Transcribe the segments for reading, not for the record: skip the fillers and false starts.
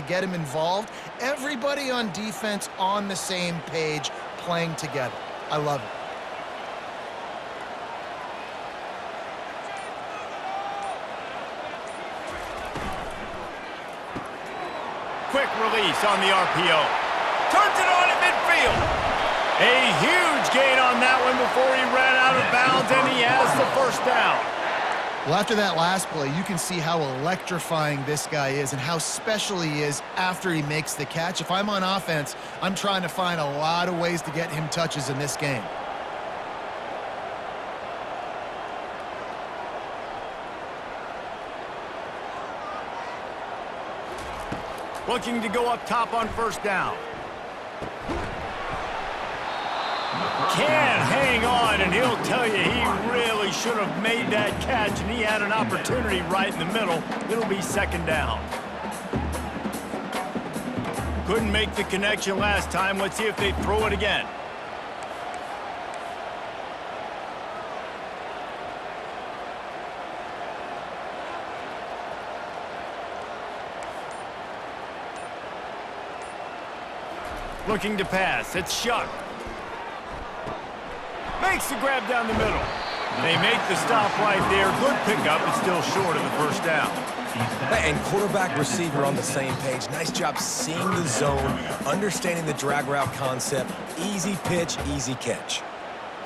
get him involved. Everybody on defense on the same page, playing together. I love it. Quick release on the RPO. Turns it on at midfield. A huge gain on that one before he ran out of bounds, and he has the first down. Well, after that last play, you can see how electrifying this guy is and how special he is after he makes the catch. If I'm on offense, I'm trying to find a lot of ways to get him touches in this game. Looking to go up top on first down. Can't hang on, and he'll tell you he really should have made that catch, and he had an opportunity right in the middle. It'll be second down. Couldn't make the connection last time. Let's see if they throw it again. Looking to pass. It's Shuck. Makes the grab down the middle. They make the stop right there. Good pickup. It's still short of the first down. And quarterback receiver on the same page. Nice job seeing the zone, understanding the drag route concept. Easy pitch, easy catch.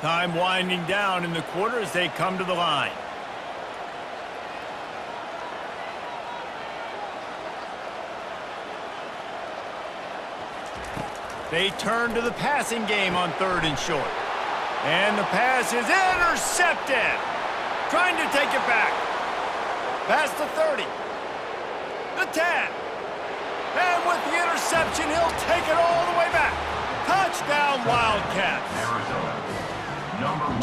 Time winding down in the quarter as they come to the line. They turn to the passing game on third and short. And the pass is intercepted. Trying to take it back. Past the 30. The 10. And with the interception, he'll take it all the way back. Touchdown, Wildcats.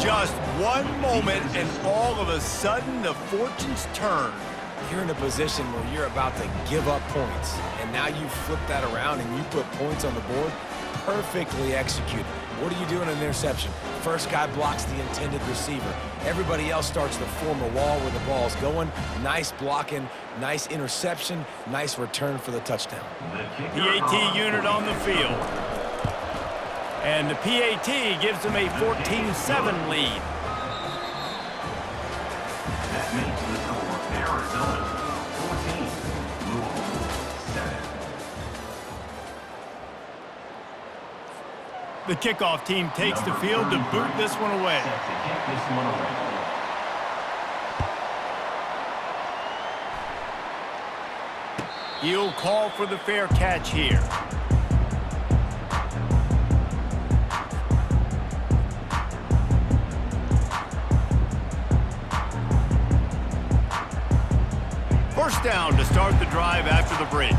Just one moment, and all of a sudden, the fortunes turn. You're in a position where you're about to give up points, and now you flip that around and you put points on the board. Perfectly executed. What do you do in an interception? First guy blocks the intended receiver. Everybody else starts to form a wall where the ball's going. Nice blocking, nice interception, nice return for the touchdown. PAT unit on the field. And the PAT gives them a 14-7 lead. That makes the score Arizona 14, Louisville 7. The kickoff team takes the field to boot this one away. He'll call for the fair catch here. First down to start the drive after the break.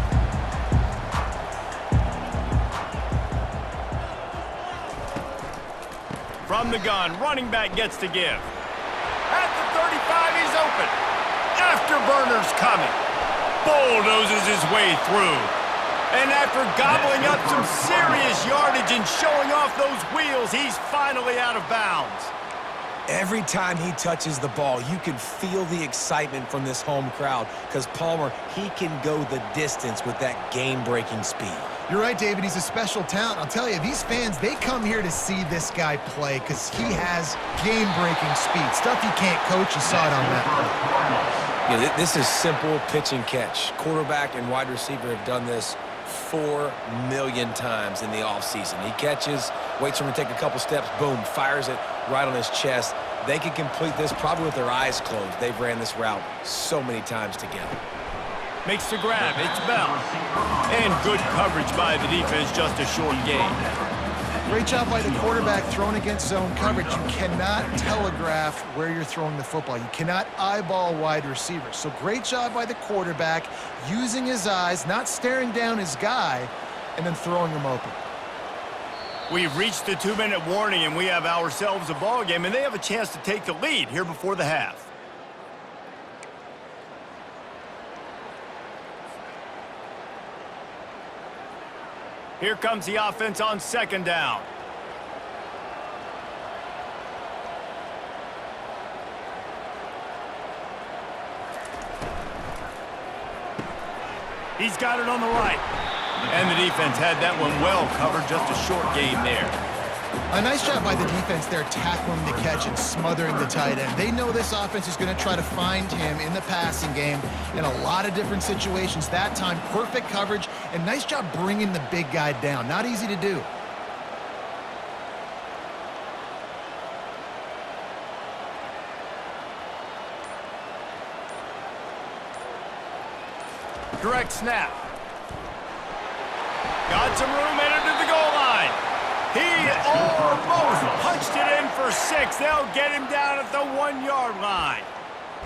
From the gun, running back gets to give. At the 35, he's open. Afterburner's coming. Bulldozes his way through. And after gobbling up some serious yardage and showing off those wheels, he's finally out of bounds. Every time he touches the ball, you can feel the excitement from this home crowd because Palmer, he can go the distance with that game-breaking speed. You're right, David. He's a special talent. I'll tell you, these fans, they come here to see this guy play because he has game-breaking speed. Stuff you can't coach. You saw it on that play. Yeah, this is simple pitch and catch. Quarterback and wide receiver have done this 4 million times in the offseason. He catches, waits for him to take a couple steps, boom, fires it right on his chest. They can complete this probably with their eyes closed. They've ran this route so many times together. Makes the grab. It's Bell. And good coverage by the defense, just a short gain. Great job by the quarterback throwing against zone coverage. You cannot telegraph where you're throwing the football. You cannot eyeball wide receivers. So great job by the quarterback using his eyes, not staring down his guy, and then throwing him open. We've reached the 2-minute warning, and we have ourselves a ball game, and they have a chance to take the lead here before the half. Here comes the offense on second down. He's got it on the right. And the defense had that one well covered, just a short gain there. A nice job by the defense there, tackling the catch and smothering the tight end. They know this offense is going to try to find him in the passing game in a lot of different situations. That time, perfect coverage, and nice job bringing the big guy down. Not easy to do. Direct snap. Got some room, entered to the goal line. He almost punched it in for 6. They'll get him down at the 1-yard line.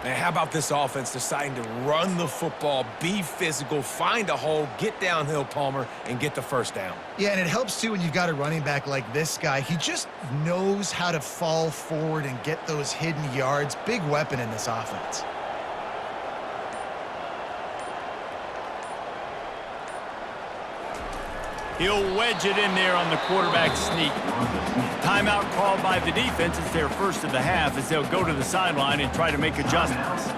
Man, how about this offense deciding to run the football, be physical, find a hole, get downhill, Palmer, and get the first down? Yeah, and it helps, too, when you've got a running back like this guy. He just knows how to fall forward and get those hidden yards. Big weapon in this offense. He'll wedge it in there on the quarterback sneak. Timeout called by the defense. It's their first of the half as they'll go to the sideline and try to make adjustments.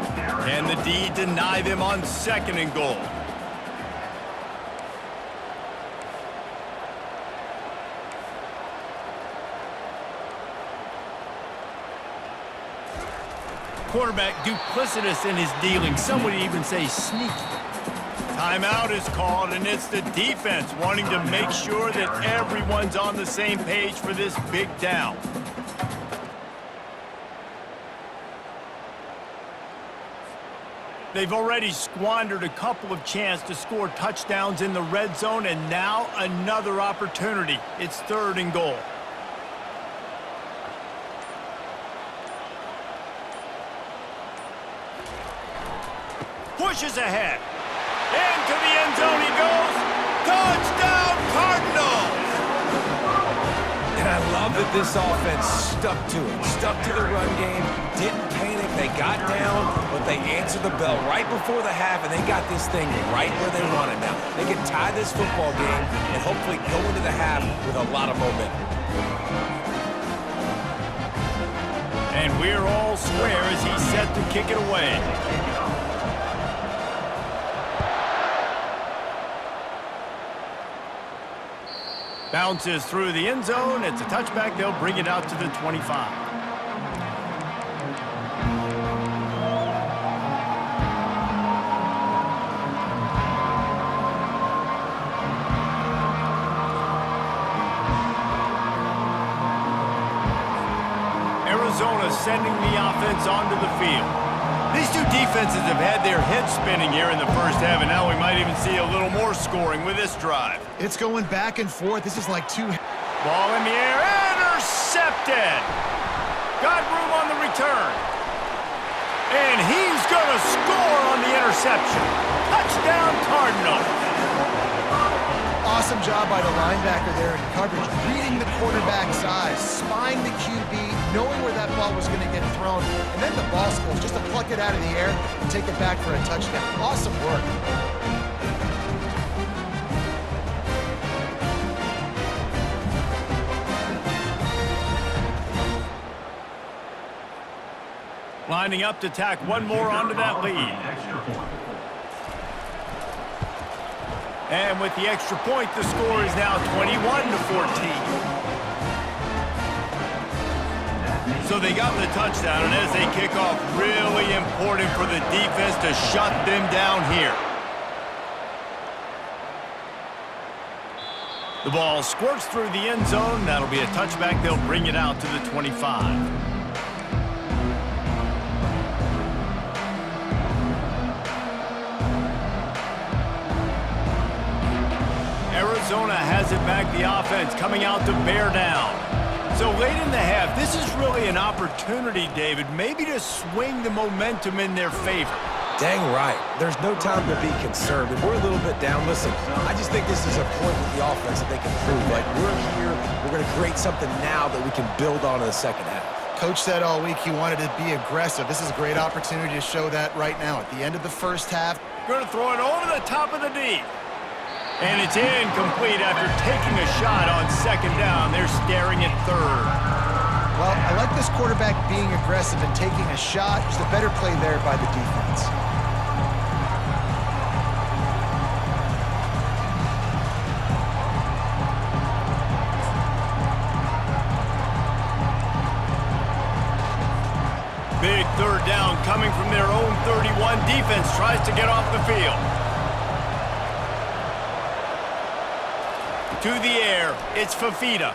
Can the D deny them on 2nd and goal? Quarterback duplicitous in his dealing. Some would even say sneaky. Timeout is called, and it's the defense wanting to make sure that everyone's on the same page for this big down. They've already squandered a couple of chances to score touchdowns in the red zone, and now another opportunity. It's 3rd and goal. Pushes ahead. Into the end zone he goes. Touchdown, Cardinals! And I love that this offense stuck to it, stuck to the run game, didn't panic. They got down, but they answered the bell right before the half, and they got this thing right where they want it now. They can tie this football game and hopefully go into the half with a lot of momentum. And we're all square as he's set to kick it away. Bounces through the end zone. It's a touchback. They'll bring it out to the 25. Arizona sending the offense onto the field. These two defenses have had their heads spinning here in the first half, and now we might even see a little more scoring with this drive. It's going back and forth. This is like two... Ball in the air, intercepted! Got room on the return. And he's going to score on the interception. Touchdown, Cardinals! Awesome job by the linebacker there in coverage, reading the quarterback's eyes, spying the QB, knowing where that ball was going to get thrown, and then the ball skills just to pluck it out of the air and take it back for a touchdown. Awesome work. Lining up to tack one more onto that lead. And with the extra point, the score is now 21-14. So they got the touchdown, and as they kick off, really important for the defense to shut them down here. The ball squirts through the end zone. That'll be a touchback. They'll bring it out to the 25. Arizona has it back, the offense coming out to bear down. So late in the half, this is really an opportunity, David, maybe to swing the momentum in their favor. Dang right. There's no time to be concerned. If we're a little bit down, listen, I just think this is a point with the offense that they can prove. Like, we're here, we're going to create something now that we can build on in the second half. Coach said all week he wanted to be aggressive. This is a great opportunity to show that right now. At the end of the first half. Going to throw it over the top of the D. And it's incomplete after taking a shot on 2nd down. They're staring at 3rd. Well, I like this quarterback being aggressive and taking a shot. Just a better play there by the defense. defense tries to get off the field. To the air, it's Fafita.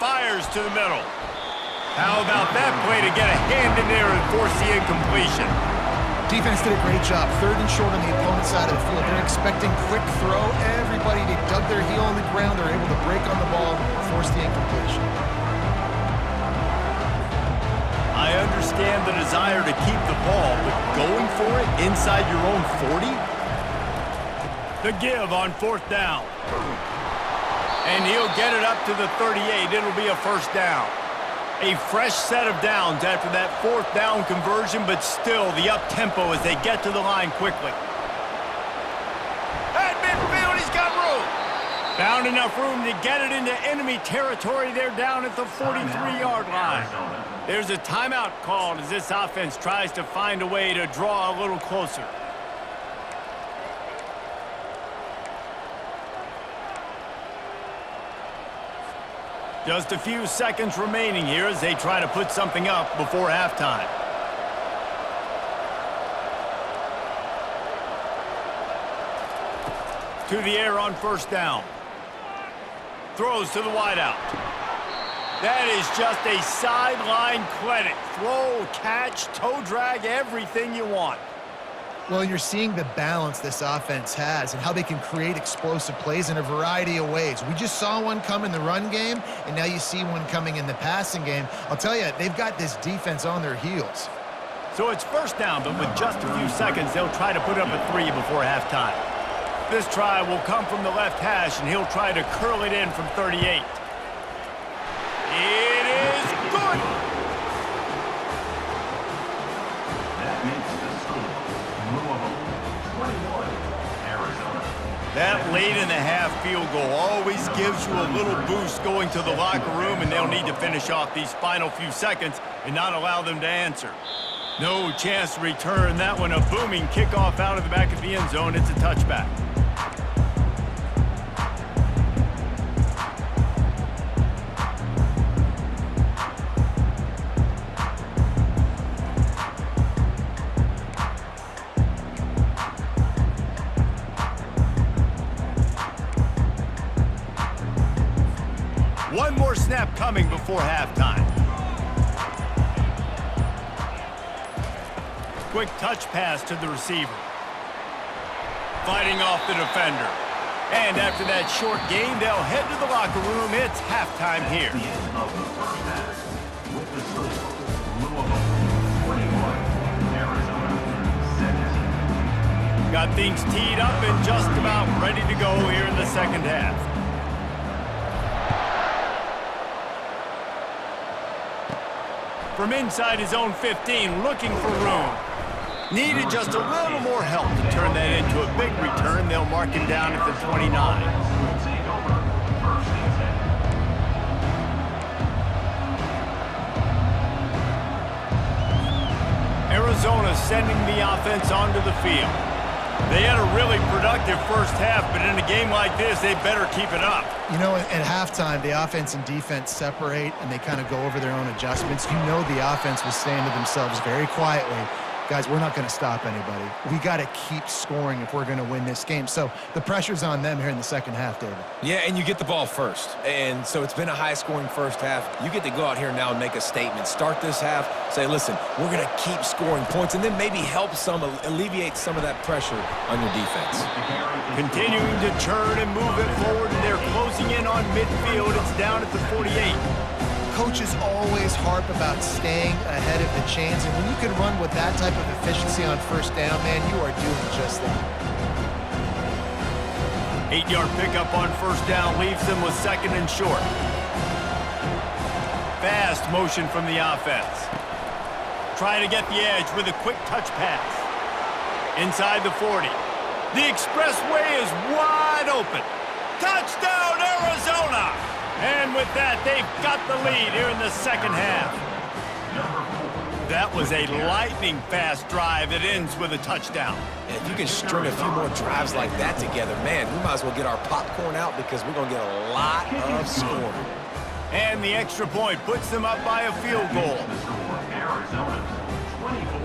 Fires to the middle. How about that play to get a hand in there and force the incompletion? Defense did a great job. 3rd and short on the opponent's side of the field. They're expecting quick throw. Everybody, they dug their heel on the ground. They're able to break on the ball, force the incompletion. I understand the desire to keep the ball, but going for it inside your own 40? The give on 4th down. And he'll get it up to the 38. It'll be a first down. A fresh set of downs after that 4th down conversion, but still the up-tempo as they get to the line quickly. At midfield, he's got room. Found enough room to get it into enemy territory. They're down at the 43-yard line. There's a timeout called as this offense tries to find a way to draw a little closer. Just a few seconds remaining here as they try to put something up before halftime. To the air on 1st down. Throws to the wideout. That is just a sideline clinic. Throw, catch, toe drag, everything you want. Well, you're seeing the balance this offense has and how they can create explosive plays in a variety of ways. We just saw one come in the run game, and now you see one coming in the passing game. I'll tell you, they've got this defense on their heels. So it's 1st down, but with just a few seconds, they'll try to put up a 3 before halftime. This try will come from the left hash, and he'll try to curl it in from 38. It is good! That makes the score. Louisville 21, Arizona. That late in the half field goal always gives you a little boost going to the locker room, and they'll need to finish off these final few seconds and not allow them to answer. No chance to return that one. A booming kickoff out of the back of the end zone. It's a touchback. One more snap coming before halftime. Quick touch pass to the receiver. Fighting off the defender. And after that short gain, they'll head to the locker room. It's halftime here. The end of the first half. With the score, Louisville 21, Arizona 17. Got things teed up and just about ready to go here in the second half. From inside his own 15, looking for room. Needed just a little more help to turn that into a big return. They'll mark him down at the 29. Will take over first and 10. Arizona sending the offense onto the field. They had a really productive first half, but in a game like this, they better keep it up. You know, at halftime, the offense and defense separate, and they kind of go over their own adjustments. You know the offense was saying to themselves very quietly, guys, we're not going to stop anybody. We got to keep scoring if we're going to win this game. So the pressure's on them here in the second half, David. Yeah, and you get the ball first. And so it's been a high-scoring first half. You get to go out here now and make a statement. Start this half, say, listen, we're going to keep scoring points, and then maybe help alleviate some of that pressure on your defense. Continuing to churn and move it forward, and they're closing in on midfield. It's down at the 48. Coaches always harp about staying ahead of the chains, and when you can run with that type of efficiency on first down, man, you are doing just that. 8-yard pickup on first down leaves them with second and short. Fast motion from the offense. Trying to get the edge with a quick touch pass. Inside the 40. The expressway is wide open. Touchdown, Arizona! And with that, they've got the lead here in the second half. That was a lightning-fast drive that ends with a touchdown. And if you can string a few more drives like that together, man, we might as well get our popcorn out because we're going to get a lot of scoring. And the extra point puts them up by a field goal. The score, Arizona 24,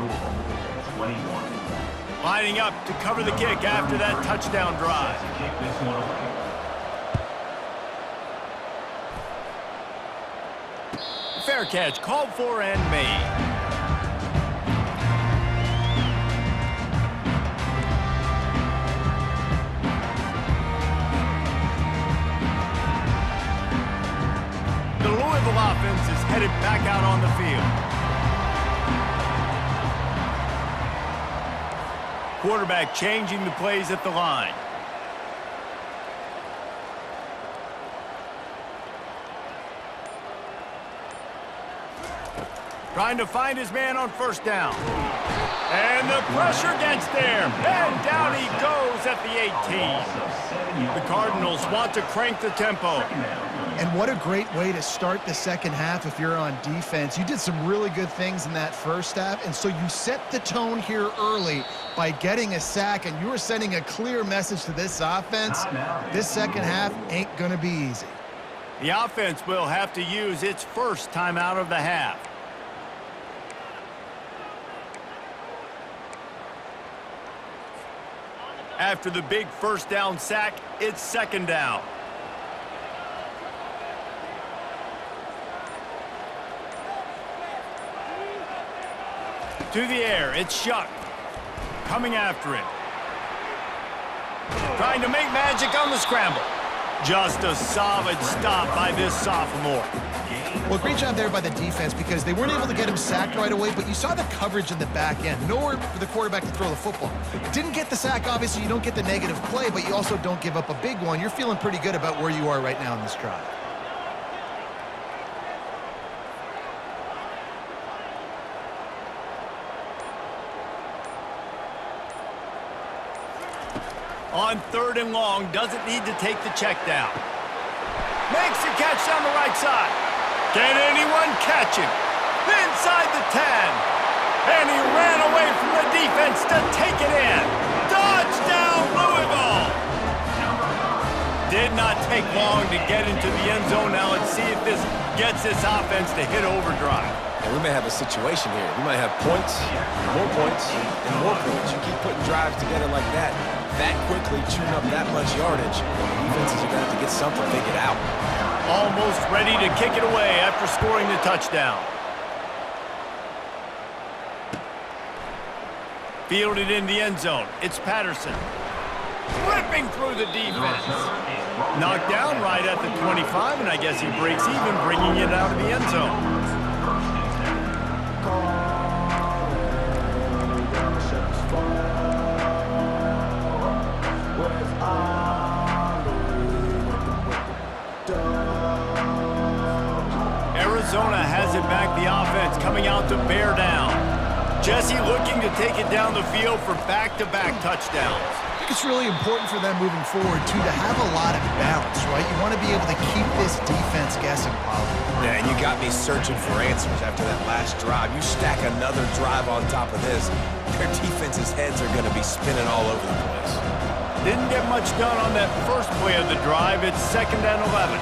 Louisville Lining up to cover the kick after that touchdown drive. Kick this one away. Fair catch called for and made. The Louisville offense is headed back out on the field. Quarterback changing the plays at the line. Trying to find his man on first down. And the pressure gets there. And down he goes at the 18. The Cardinals want to crank the tempo. And what a great way to start the second half if you're on defense. You did some really good things in that first half, and so you set the tone here early by getting a sack, and you were sending a clear message to this offense. This second half ain't going to be easy. The offense will have to use its first timeout of the half. After the big first down sack, it's second down. To the air, it's Shuck. Coming after him. Trying to make magic on the scramble. Just a solid stop by this sophomore. Well, great job there by the defense because they weren't able to get him sacked right away, but you saw the coverage in the back end. Nowhere for the quarterback to throw the football. Didn't get the sack, obviously you don't get the negative play, but you also don't give up a big one. You're feeling pretty good about where you are right now in this drive. On third and long, doesn't need to take the check down. Makes the catch down the right side. Can anyone catch him? Inside the 10. And he ran away from the defense to take it in. Touchdown, Louisville! Did not take long to get into the end zone. Now let's see if this gets this offense to hit overdrive. And we may have a situation here. We might have points, and more points. You keep putting drives together like that quickly, chewing up that much yardage, defenses are going to have to get something figured out. Almost ready to kick it away after scoring the touchdown. Fielded in the end zone. It's Patterson. Ripping through the defense. Knocked down right at the 25, and I guess he breaks even, bringing it out of the end zone. Arizona has it back, the offense coming out to bear down. Jesse looking to take it down the field for back-to-back touchdowns. I think it's really important for them moving forward, too, to have a lot of balance, right? You want to be able to keep this defense guessing, Paulo. Yeah, and you got me searching for answers after that last drive. You stack another drive on top of this, their defense's heads are going to be spinning all over the place. Didn't get much done on that first play of the drive. It's 2nd and 11.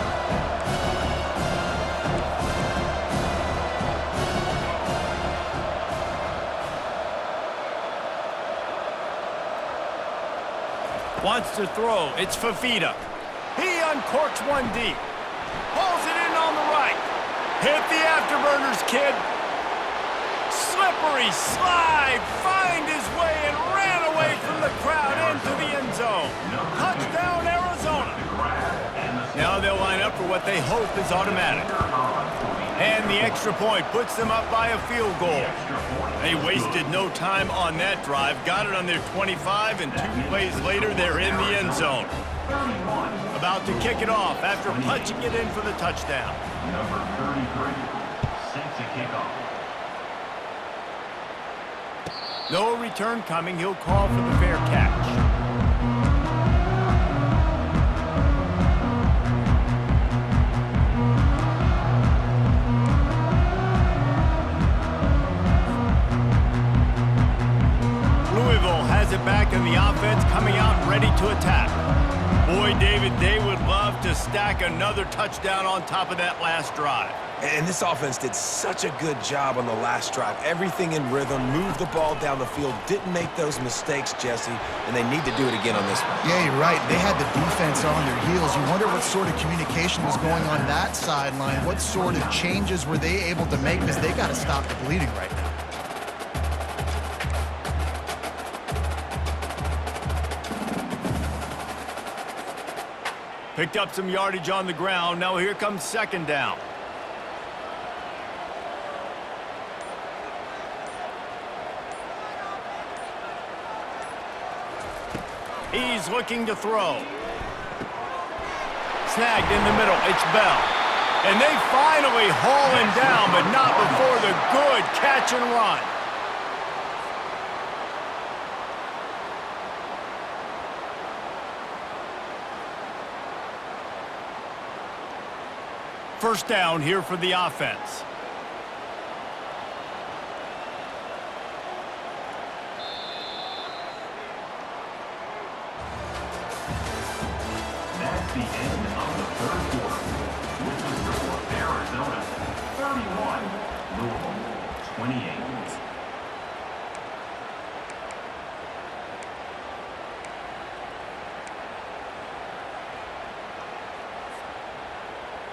Wants to throw. It's Fafita. He uncorks one deep. Pulls it in on the right. Hit the afterburners, kid. Slippery slide. Find his way and ran away from the crowd into the end zone. Touchdown, Arizona. Now they'll line up for what they hope is automatic. And the extra point puts them up by a field goal. They wasted no time on that drive. Got it on their 25, and 2 plays later, they're in the end zone. About to kick it off after punching it in for the touchdown. Number 33 sets a kickoff. No return coming. He'll call for the fair catch. Louisville has it back in the offense, coming out ready to attack. Boy, Hey, David, they would love to stack another touchdown on top of that last drive. And this offense did such a good job on the last drive. Everything in rhythm, moved the ball down the field, didn't make those mistakes, Jesse, and they need to do it again on this one. Yeah, you're right. They had the defense on their heels. You wonder what sort of communication was going on that sideline. What sort of changes were they able to make, because they got to stop the bleeding right now. Picked up some yardage on the ground. Now here comes second down. He's looking to throw. Snagged in the middle. It's Bell. And they finally haul him down, but not before the good catch and run. First down here for the offense. That's the end of the third quarter. With the score, Arizona 31, Louisville 28.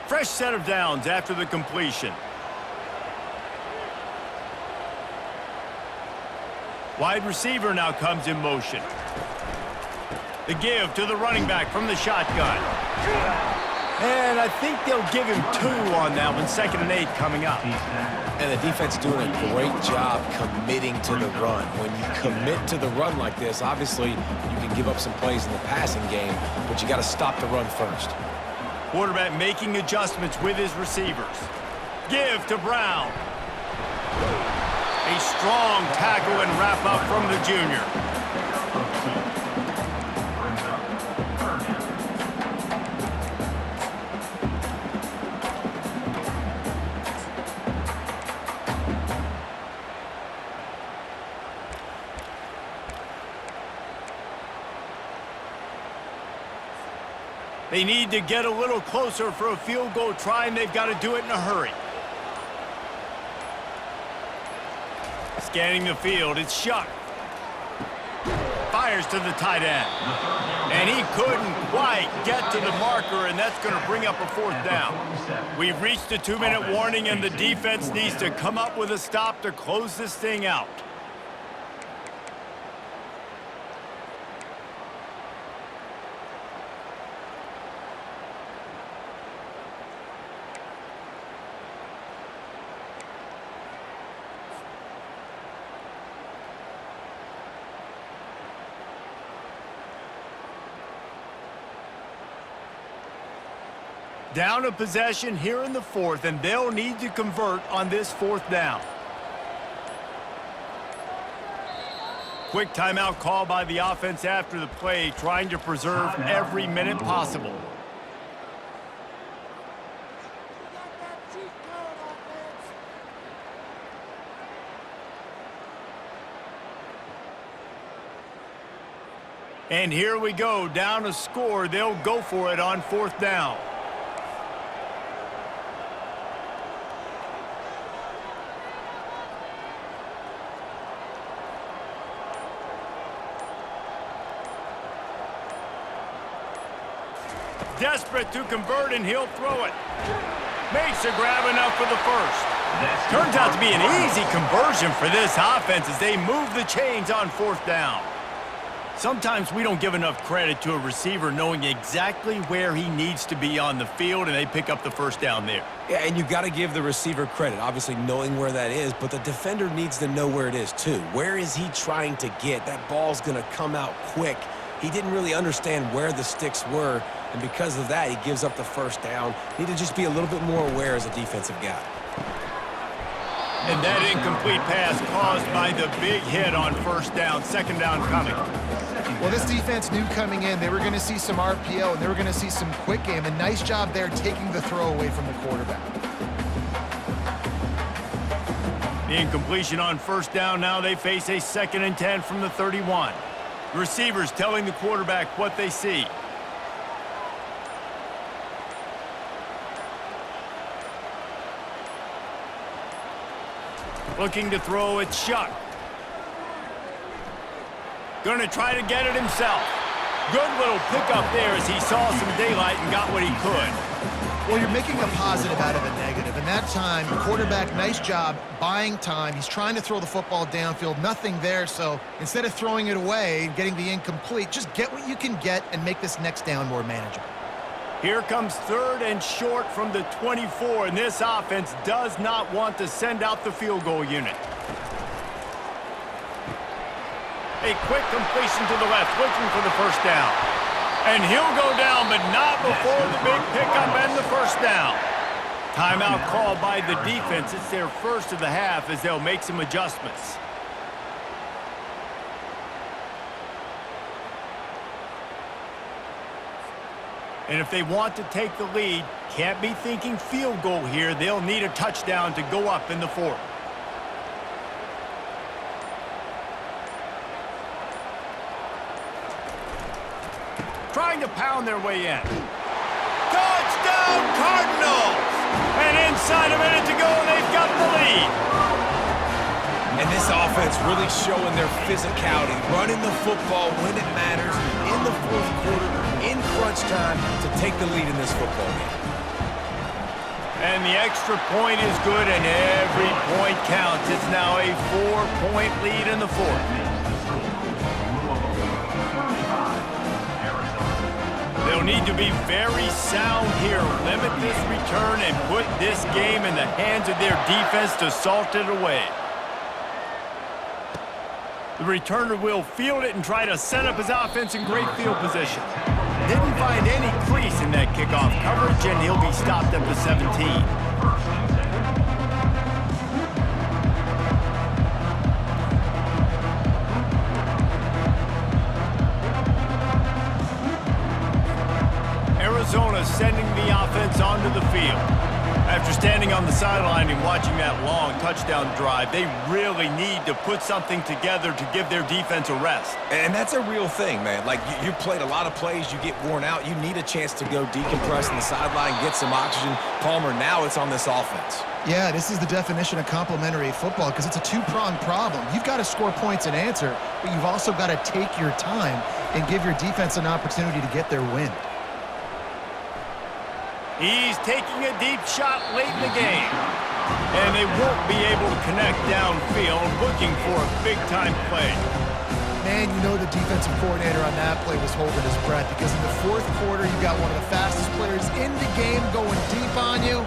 Fresh set of downs after the completion. Wide receiver now comes in motion. The give to the running back from the shotgun. And I think they'll give him 2 on that one. 2nd and 8 coming up. And the defense doing a great job committing to the run. When you commit to the run like this, obviously you can give up some plays in the passing game, but you got to stop the run first. Quarterback making adjustments with his receivers. Give to Brown. A strong tackle and wrap up from the junior. They need to get a little closer for a field goal try, and they've got to do it in a hurry. Scanning the field, it's Shuck. Fires to the tight end. And he couldn't quite get to the marker, and that's going to bring up a 4th down. We've reached the 2-minute warning, and the defense needs to come up with a stop to close this thing out. Down a possession here in the 4th, and they'll need to convert on this 4th down. Quick timeout call by the offense after the play, trying to preserve every minute possible. And here we go, down a score. They'll go for it on 4th down. Desperate to convert, and he'll throw it. Makes a grab enough for the first. Turns out to be an easy conversion for this offense as they move the chains on 4th down. Sometimes we don't give enough credit to a receiver knowing exactly where he needs to be on the field, and they pick up the 1st down there. Yeah, and you got to give the receiver credit, obviously knowing where that is, but the defender needs to know where it is too. Where is he trying to get? That ball's going to come out quick. He didn't really understand where the sticks were, and because of that, he gives up the 1st down. Need to just be a little bit more aware as a defensive guy. And that incomplete pass caused by the big hit on 1st down. 2nd down coming. Well, this defense knew coming in they were going to see some RPO, and they were going to see some quick game. A nice job there taking the throw away from the quarterback. The incompletion on 1st down. Now they face a 2nd and 10 from the 31. Receivers telling the quarterback what they see. Looking to throw it, Chuck. Gonna try to get it himself. Good little pickup there as he saw some daylight and got what he could. Well, you're making a positive out of a negative. And that time, quarterback, nice job buying time. He's trying to throw the football downfield. Nothing there. So instead of throwing it away and getting the incomplete, just get what you can get and make this next down more manageable. Here comes 3rd and short from the 24, and this offense does not want to send out the field goal unit. A quick completion to the left, looking for the first down. And he'll go down, but not before the big pickup and the first down. Timeout called by the defense. It's their first of the half as they'll make some adjustments. And if they want to take the lead, can't be thinking field goal here. They'll need a touchdown to go up in the 4th. Trying to pound their way in. Touchdown, Cardinals! And inside a minute to go, and they've got the lead. And this offense really showing their physicality, running the football when it matters, in the 4th quarter, in crunch time, to take the lead in this football game. And the extra point is good, and every point counts. It's now a 4-point lead in the 4th. They'll need to be very sound here, limit this return, and put this game in the hands of their defense to salt it away. The returner will field it and try to set up his offense in great field position. Didn't find any crease in that kickoff coverage, and he'll be stopped at the 17. Arizona sending the offense onto the field. After standing on the sideline and watching that long touchdown drive, they really need to put something together to give their defense a rest. And that's a real thing, man. Like, you played a lot of plays, you get worn out, you need a chance to go decompress on the sideline, get some oxygen. Palmer, now it's on this offense. Yeah, this is the definition of complementary football because it's a two-pronged problem. You've got to score points and answer, but you've also got to take your time and give your defense an opportunity to get their win. He's taking a deep shot late in the game. And they won't be able to connect downfield, looking for a big-time play. Man, you know the defensive coordinator on that play was holding his breath because in the 4th quarter, you got one of the fastest players in the game going deep on you.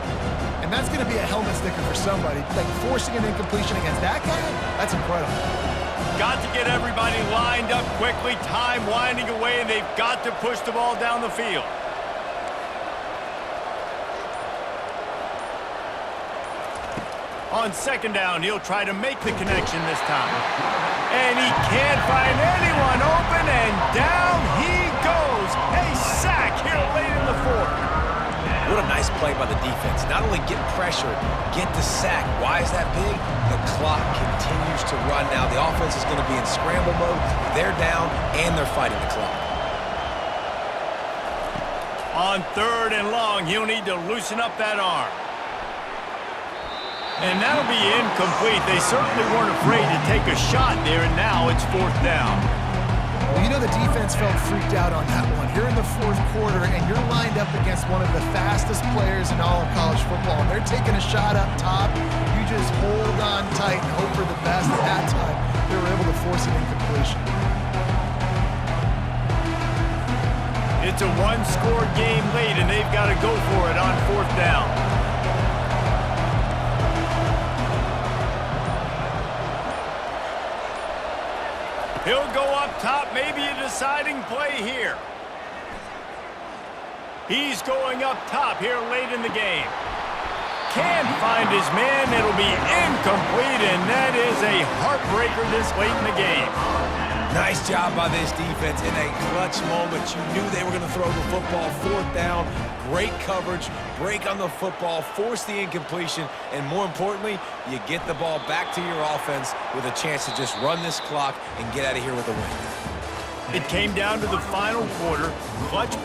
And that's going to be a helmet sticker for somebody. Like forcing an incompletion against that guy, that's incredible. Got to get everybody lined up quickly, time winding away, and they've got to push the ball down the field. On 2nd down, he'll try to make the connection this time. And he can't find anyone open, and down he goes. A sack here late in the 4th. What a nice play by the defense. Not only get pressure, get the sack. Why is that big? The clock continues to run now. The offense is going to be in scramble mode. They're down, and they're fighting the clock. On 3rd and long, he'll need to loosen up that arm. And that'll be incomplete. They certainly weren't afraid to take a shot there, and now it's 4th down. Well, you know the defense felt freaked out on that one. You're in the 4th quarter, and you're lined up against one of the fastest players in all of college football. And they're taking a shot up top. You just hold on tight and hope for the best. At that time, they were able to force an incompletion. It's a one-score game late, and they've got to go for it on 4th down. He'll go up top, maybe a deciding play here. He's going up top here late in the game. Can't find his man. It'll be incomplete, and that is a heartbreaker this late in the game. Nice job by this defense in a clutch moment. You knew they were going to throw the football. 4th down, great coverage, break on the football, force the incompletion, and more importantly, you get the ball back to your offense with a chance to just run this clock and get out of here with a win. It came down to the final quarter. Clutch